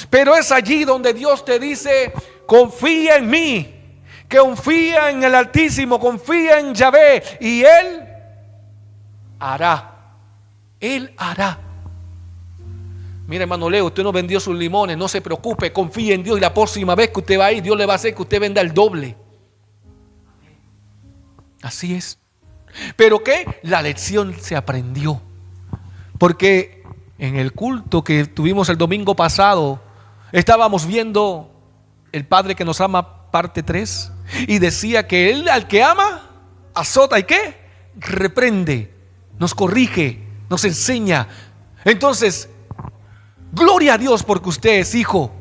Pero es allí donde Dios te dice: confía en mí, confía en el Altísimo, confía en Yahvé, y Él hará. Él hará. Mira, hermano Leo, usted no vendió sus limones, no se preocupe, confíe en Dios, y la próxima vez que usted va a ir, Dios le va a hacer que usted venda el doble. Así es. ¿Pero qué? La lección se aprendió. Porque en el culto que tuvimos el domingo pasado, estábamos viendo El Padre que nos ama, parte 3, y decía que Él al que ama, azota y ¿qué? Reprende, nos corrige, nos enseña. Entonces, gloria a Dios porque usted es hijo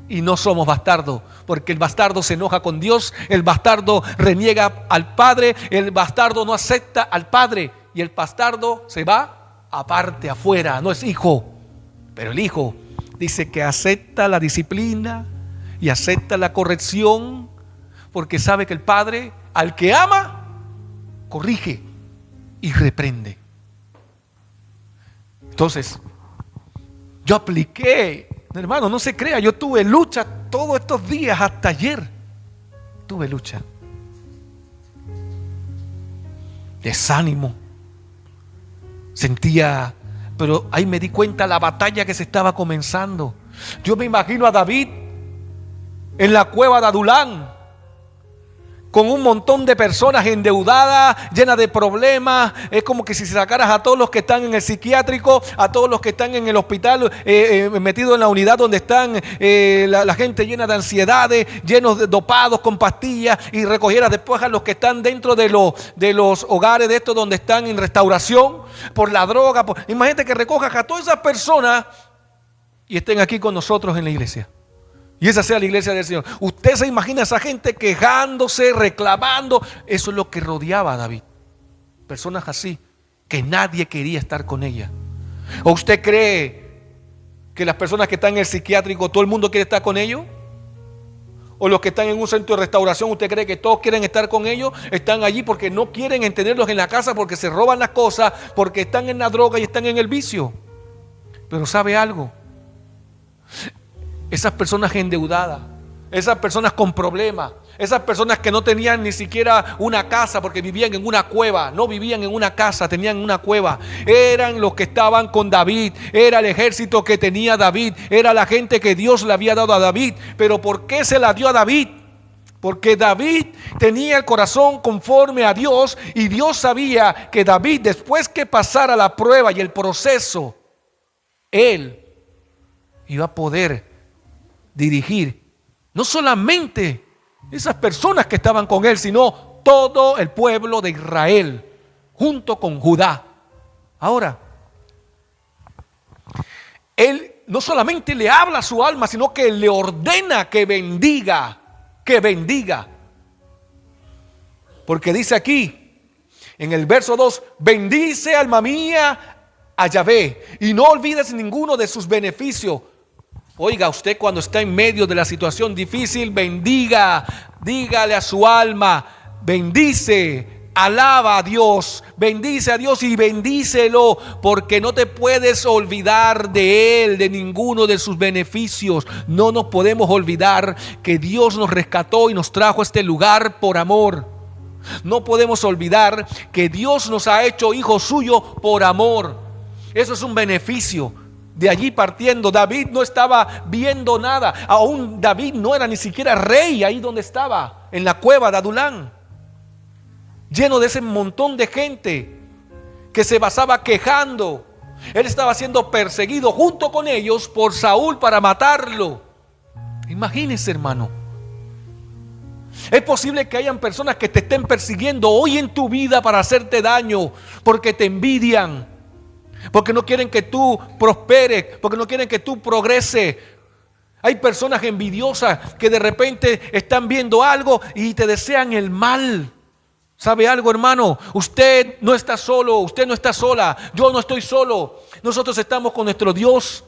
y no somos bastardos, porque el bastardo se enoja con Dios, el bastardo reniega al Padre, el bastardo no acepta al Padre, y el bastardo se va aparte, afuera, no es hijo. Pero el hijo dice que acepta la disciplina y acepta la corrección, porque sabe que el Padre al que ama corrige y reprende. Entonces, yo apliqué, hermano, no se crea, yo tuve lucha todos estos días, hasta ayer tuve lucha, desánimo, sentía, pero ahí me di cuenta la batalla que se estaba comenzando. Yo me imagino a David en la cueva de Adulán, con un montón de personas endeudadas, llenas de problemas. Es como que si sacaras a todos los que están en el psiquiátrico, a todos los que están en el hospital, metidos en la unidad donde están la gente llena de ansiedades, llenos de dopados con pastillas, y recogieras después a los que están dentro de los hogares de estos donde están en restauración por la droga. Imagínate que recojas a todas esas personas y estén aquí con nosotros en la iglesia. Y esa sea la iglesia del Señor. Usted se imagina a esa gente quejándose, reclamando. Eso es lo que rodeaba a David. Personas así, que nadie quería estar con ella. ¿O usted cree que las personas que están en el psiquiátrico, todo el mundo quiere estar con ellos? ¿O los que están en un centro de restauración, usted cree que todos quieren estar con ellos? Están allí porque no quieren tenerlos en la casa, porque se roban las cosas, porque están en la droga y están en el vicio. Pero ¿sabe algo? Esas personas endeudadas, esas personas con problemas, esas personas que no tenían ni siquiera una casa porque vivían en una cueva, no vivían en una casa, tenían una cueva, eran los que estaban con David, era el ejército que tenía David, era la gente que Dios le había dado a David. Pero ¿por qué se la dio a David? Porque David tenía el corazón conforme a Dios, y Dios sabía que David, después que pasara la prueba y el proceso, él iba a poder dirigir no solamente esas personas que estaban con él, sino todo el pueblo de Israel junto con Judá. Ahora, él no solamente le habla a su alma, sino que le ordena que bendiga, porque dice aquí en el verso 2: bendice, alma mía, a Yahvé, y no olvides ninguno de sus beneficios. Oiga, usted cuando está en medio de la situación difícil, bendiga, dígale a su alma, bendice, alaba a Dios, bendice a Dios y bendícelo, porque no te puedes olvidar de Él, de ninguno de sus beneficios. No nos podemos olvidar que Dios nos rescató y nos trajo a este lugar por amor. No podemos olvidar que Dios nos ha hecho hijos suyos por amor. Eso es un beneficio. De allí partiendo, David no estaba viendo nada. Aún David no era ni siquiera rey ahí donde estaba, en la cueva de Adulán, lleno de ese montón de gente que se pasaba quejando. Él estaba siendo perseguido junto con ellos por Saúl para matarlo. Imagínense, hermano. Es posible que hayan personas que te estén persiguiendo hoy en tu vida para hacerte daño, porque te envidian, porque no quieren que tú prosperes, porque no quieren que tú progreses. Hay personas envidiosas que de repente están viendo algo y te desean el mal. ¿Sabe algo, hermano? Usted no está solo, usted no está sola, yo no estoy solo. Nosotros estamos con nuestro Dios.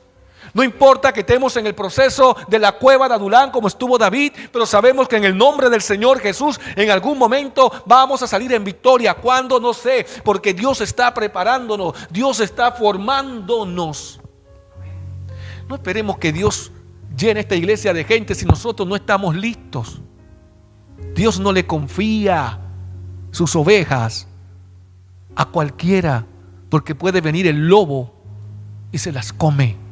No importa que estemos en el proceso de la cueva de Adulán como estuvo David, pero sabemos que en el nombre del Señor Jesús en algún momento vamos a salir en victoria. ¿Cuándo? No sé, porque Dios está preparándonos, Dios está formándonos. No esperemos que Dios llene esta iglesia de gente si nosotros no estamos listos. Dios no le confía sus ovejas a cualquiera, porque puede venir el lobo y se las come.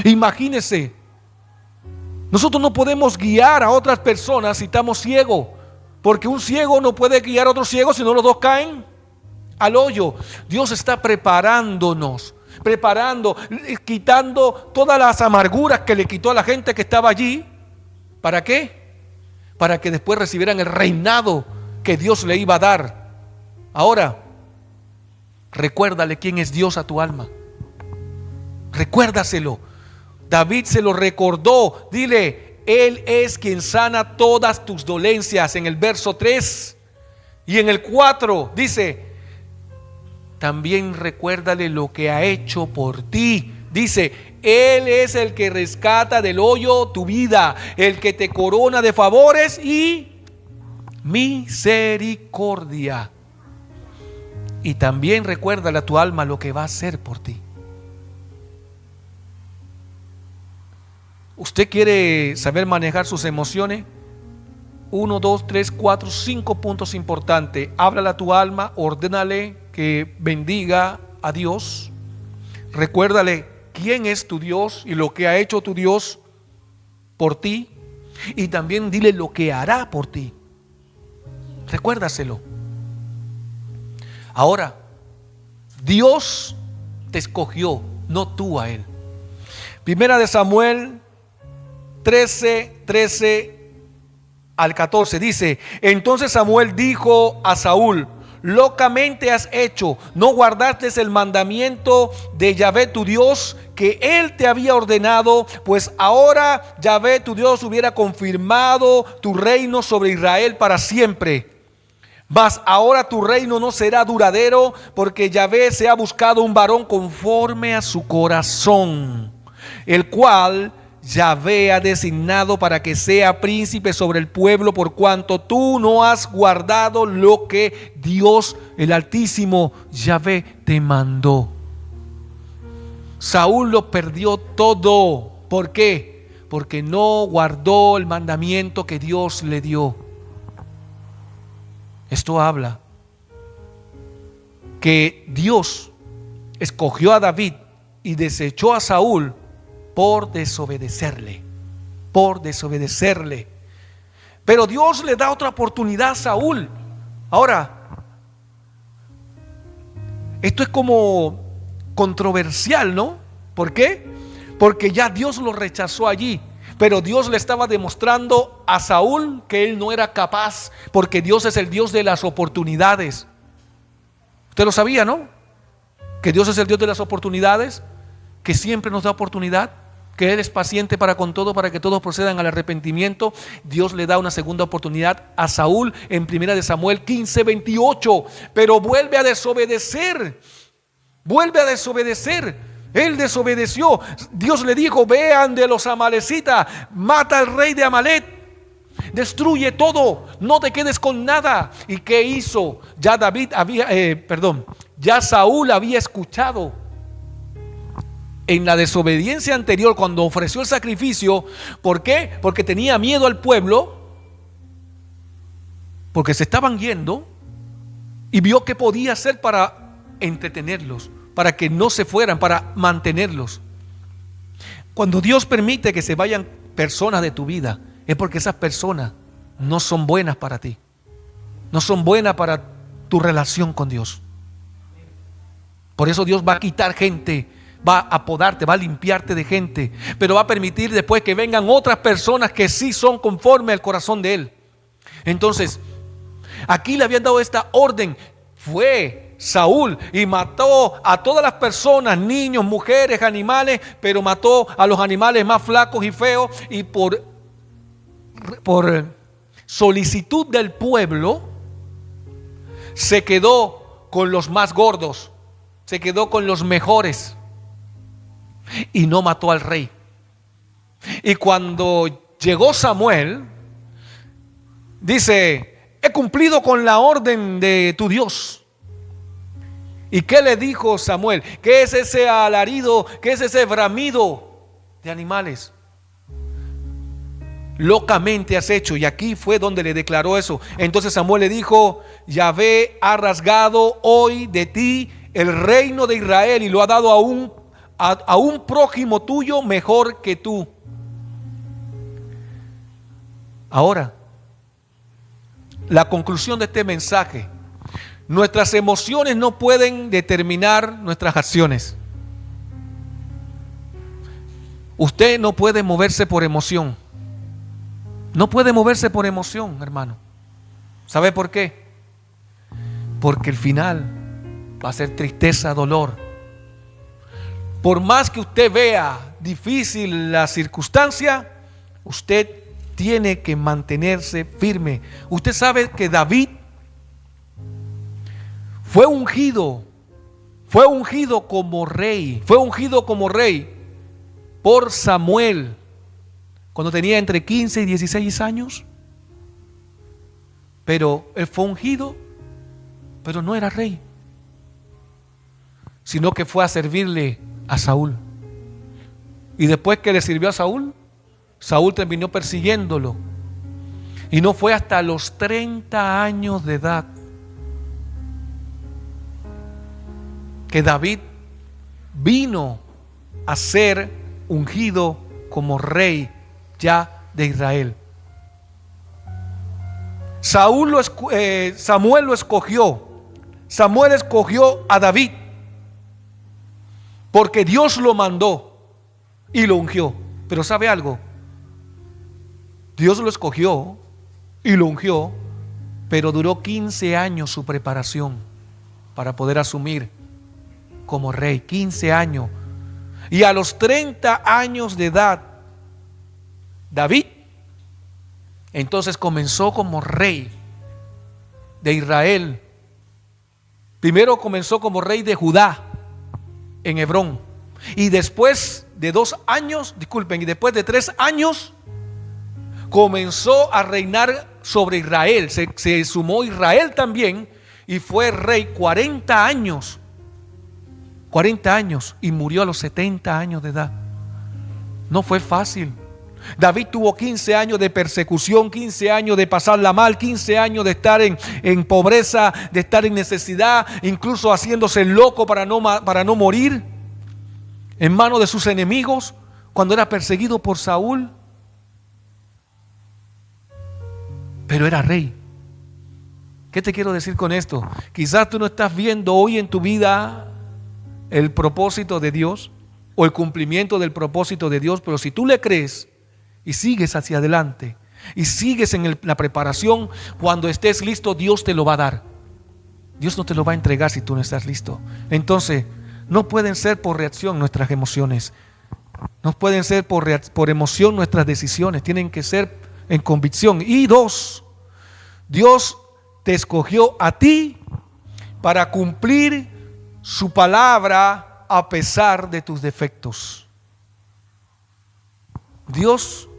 Imagínese, nosotros no podemos guiar a otras personas si estamos ciegos, porque un ciego no puede guiar a otro ciego si no los dos caen al hoyo. Dios está preparándonos, quitando todas las amarguras que le quitó a la gente que estaba allí. ¿Para qué? Para que después recibieran el reinado que Dios le iba a dar. Ahora, recuérdale quién es Dios a tu alma. Recuérdaselo. David se lo recordó. Dile, Él es quien sana todas tus dolencias. En el verso 3 y en el 4 dice, también recuérdale lo que ha hecho por ti. Dice, Él es el que rescata del hoyo tu vida, el que te corona de favores y misericordia. Y también recuérdale a tu alma lo que va a hacer por ti. ¿Usted quiere saber manejar sus emociones? 1, 2, 3, 4, 5 puntos importantes. Háblale a tu alma, ordénale que bendiga a Dios. Recuérdale quién es tu Dios y lo que ha hecho tu Dios por ti. Y también dile lo que hará por ti. Recuérdaselo. Ahora, Dios te escogió, no tú a Él. Primera de Samuel 13 al 14 dice, entonces Samuel dijo a Saúl, locamente has hecho, no guardaste el mandamiento de Yahvé tu Dios que Él te había ordenado, pues ahora Yahvé tu Dios hubiera confirmado tu reino sobre Israel para siempre. Mas ahora tu reino no será duradero, porque Yahvé se ha buscado un varón conforme a su corazón, el cual Yahvé ha designado para que sea príncipe sobre el pueblo, por cuanto tú no has guardado lo que Dios el Altísimo Yahvé te mandó. Saúl lo perdió todo. ¿Por qué? Porque no guardó el mandamiento que Dios le dio. Esto habla que Dios escogió a David y desechó a Saúl por desobedecerle. Pero Dios le da otra oportunidad a Saúl. Ahora, esto es como controversial, ¿no? ¿Por qué? Porque ya Dios lo rechazó allí, pero Dios le estaba demostrando a Saúl que él no era capaz, porque Dios es el Dios de las oportunidades. Usted lo sabía, ¿no? Que Dios es el Dios de las oportunidades, que siempre nos da oportunidad, que Él es paciente para con todo, para que todos procedan al arrepentimiento. Dios le da una segunda oportunidad a Saúl en 1 Samuel 15:28, pero vuelve a desobedecer. Él desobedeció. Dios le dijo, vean de los amalecitas, mata al rey de Amalek, destruye todo, no te quedes con nada. ¿Y qué hizo? Ya Saúl había escuchado en la desobediencia anterior, cuando ofreció el sacrificio. ¿Por qué? Porque tenía miedo al pueblo, porque se estaban yendo, y vio qué podía hacer para entretenerlos, para que no se fueran, para mantenerlos. Cuando Dios permite que se vayan personas de tu vida, es porque esas personas no son buenas para ti, no son buenas para tu relación con Dios. Por eso Dios va a quitar gente, va a podarte, va a limpiarte de gente, pero va a permitir después que vengan otras personas que sí son conforme al corazón de Él. Entonces, aquí le habían dado esta orden. Fue Saúl, y mató a todas las personas, niños, mujeres, animales, pero mató a los animales más flacos y feos, y por solicitud del pueblo se quedó con los más gordos, se quedó con los mejores y no mató al rey. Y cuando llegó Samuel, dice: he cumplido con la orden de tu Dios. ¿Y qué le dijo Samuel? ¿Qué es ese alarido? ¿Qué es ese bramido de animales? Locamente has hecho. Y aquí fue donde le declaró eso. Entonces Samuel le dijo: Yahvé ha rasgado hoy de ti el reino de Israel y lo ha dado a un prójimo tuyo mejor que tú. Ahora, la conclusión de este mensaje: nuestras emociones no pueden determinar nuestras acciones. Usted no puede moverse por emoción. No puede moverse por emoción, hermano. ¿Sabe por qué? Porque el final va a ser tristeza, dolor. Por más que usted vea difícil la circunstancia, usted tiene que mantenerse firme. Usted sabe que David fue ungido como rey, por Samuel cuando tenía entre 15 y 16 años. Pero él fue ungido, pero no era rey, sino que fue a servirle a Saúl. Y después que le sirvió a Saúl, Saúl terminó persiguiéndolo. Y no fue hasta los 30 años de edad que David vino a ser ungido como rey ya de Israel. Samuel lo escogió. Samuel escogió a David porque Dios lo mandó y lo ungió. Pero ¿sabe algo? Dios lo escogió y lo ungió, pero duró 15 años su preparación para poder asumir como rey. 15 años. Y a los 30 años de edad, David entonces comenzó como rey de Israel. Primero comenzó como rey de Judá en Hebrón. Y después de 3 años, comenzó a reinar sobre Israel. Se sumó Israel también y fue rey 40 años. 40 años y murió a los 70 años de edad. No fue fácil. David tuvo 15 años de persecución, 15 años de pasarla mal, 15 años de estar en pobreza, de estar en necesidad, incluso haciéndose loco para no morir en manos de sus enemigos cuando era perseguido por Saúl. Pero era rey. ¿Qué te quiero decir con esto? Quizás tú no estás viendo hoy en tu vida el propósito de Dios o el cumplimiento del propósito de Dios, pero si tú le crees y sigues hacia adelante y sigues en la preparación, cuando estés listo, Dios te lo va a dar. Dios no te lo va a entregar si tú no estás listo. Entonces, no pueden ser por reacción nuestras emociones, no pueden ser por emoción nuestras decisiones, tienen que ser en convicción. Y 2, Dios te escogió a ti para cumplir su palabra a pesar de tus defectos. Dios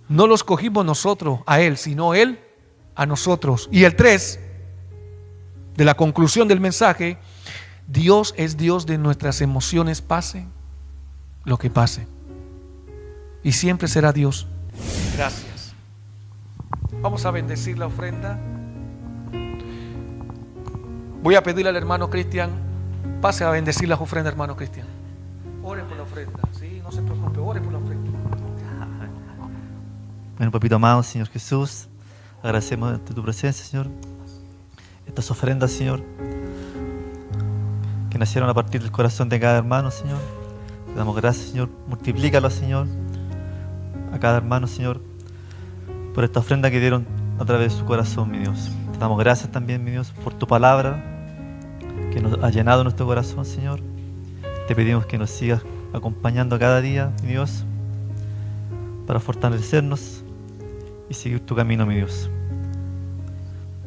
no lo escogimos nosotros a Él, sino Él a nosotros. Y el 3, de la conclusión del mensaje: Dios es Dios de nuestras emociones, pase lo que pase. Y siempre será Dios. Gracias. Vamos a bendecir la ofrenda. Voy a pedirle al hermano Cristian, pase a bendecir la ofrenda, hermano Cristian. Ore por la ofrenda, sí, no se preocupe, ore por la ofrenda. Bueno, papito amado, Señor Jesús, agradecemos de tu presencia, Señor, estas ofrendas, Señor, que nacieron a partir del corazón de cada hermano, Señor. Te damos gracias, Señor, multiplícalo, Señor, a cada hermano, Señor, por esta ofrenda que dieron a través de su corazón, mi Dios. Damos gracias también, mi Dios, por tu palabra que nos ha llenado nuestro corazón, Señor. Te pedimos que nos sigas acompañando cada día, mi Dios, para fortalecernos y seguir tu camino, mi Dios.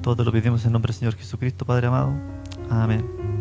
Todo te lo pedimos en nombre del Señor Jesucristo, Padre amado. Amén.